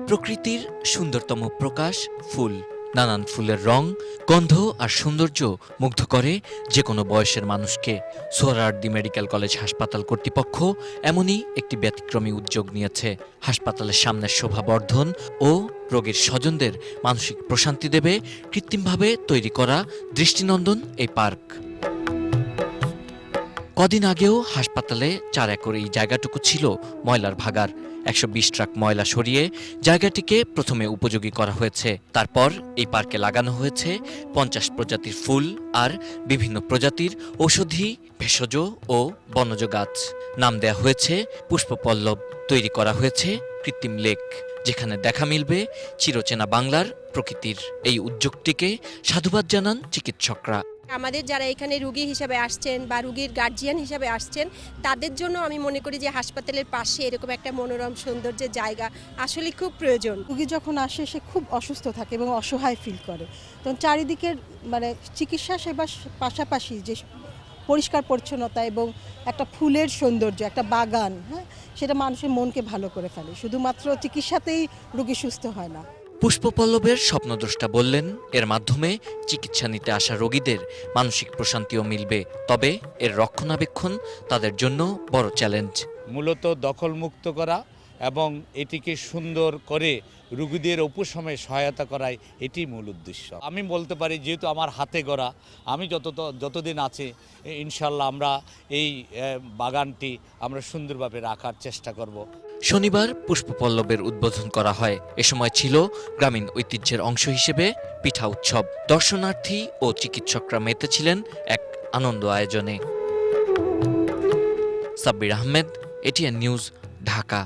প্রকৃতির সুন্দরতম প্রকাশ ফুল। নানান ফুলের রং, গন্ধ আর সৌন্দর্য মুগ্ধ করে যে কোনো বয়সের মানুষকে। সোহরাওয়ার্দী মেডিকেল কলেজ হাসপাতাল কর্তৃপক্ষ এমনই একটি ব্যতিক্রমী উদ্যোগ নিয়েছে। হাসপাতালের সামনের শোভা বর্ধন ও রোগীর স্বজনদের মানসিক প্রশান্তি দেবে কৃত্রিমভাবে তৈরি করা দৃষ্টিনন্দন এই পার্ক। কদিন আগেও হাসপাতালে 4 একর এই জায়গাটুকু ছিল ময়লার ভাগার। 120 ট্রাক ময়লা সরিয়ে জায়গাটিকে প্রথমে উপযোগী করা হয়েছে। তারপর এই পার্কে লাগানো হয়েছে 50 প্রজাতির ফুল আর বিভিন্ন প্রজাতির ঔষধি, ভেষজ ও বনজ গাছ। নাম দেয়া হয়েছে পুষ্পপল্লব। তৈরি করা হয়েছে কৃত্রিম লেক, যেখানে দেখা মিলবে চিরচেনা বাংলার প্রকৃতির। এই উদ্যোগটিকে সাধুবাদ জানান চিকিৎসকরা। আমাদের যারা এখানে রুগী হিসাবে আসছেন বা রুগীর গার্জিয়ান হিসাবে আসছেন, তাদের জন্য আমি মনে করি যে হাসপাতালের পাশে এরকম একটা মনোরম সৌন্দর্যের জায়গা আসলে খুব প্রয়োজন। রুগী যখন আসে সে খুব অসুস্থ থাকে এবং অসহায় ফিল করে, তখন চারিদিকের চিকিৎসা সেবার পাশাপাশি যে পরিষ্কার পরিচ্ছন্নতা এবং একটা ফুলের সৌন্দর্য, একটা বাগান, হ্যাঁ, সেটা মানুষের মনকে ভালো করে ফেলে। শুধুমাত্র চিকিৎসাতেই রুগী সুস্থ হয় না। পুষ্পপল্লবের স্বপ্নদ্রষ্টা বললেন, এর মাধ্যমে চিকিৎসা নিতে আসা রোগীদের মানসিক প্রশান্তিও মিলবে। তবে এর রক্ষণাবেক্ষণ তাদের জন্য বড় চ্যালেঞ্জ। মূলত দখলমুক্ত করা এবং এটিকে সুন্দর করে রোগীদের উপশমে সহায়তা করাই এটি মূল উদ্দেশ্য। আমি বলতে পারি, যেহেতু আমার হাতে গড়া, আমি যতদিন আছে ইনশাল্লাহ আমরা এই বাগানটি আমরা সুন্দরভাবে রাখার চেষ্টা করব। শনিবার পুষ্পপল্লবের উদ্বোধন করা হয়। এ সময় ছিল গ্রামীণ ঐতিহ্যের অংশ হিসেবে পিঠা উৎসব। দর্শনার্থী ও চিকিৎসকরা মেতেছিলেন এক আনন্দ আয়োজনে। Sabbir Ahmed, ATN news, Dhaka.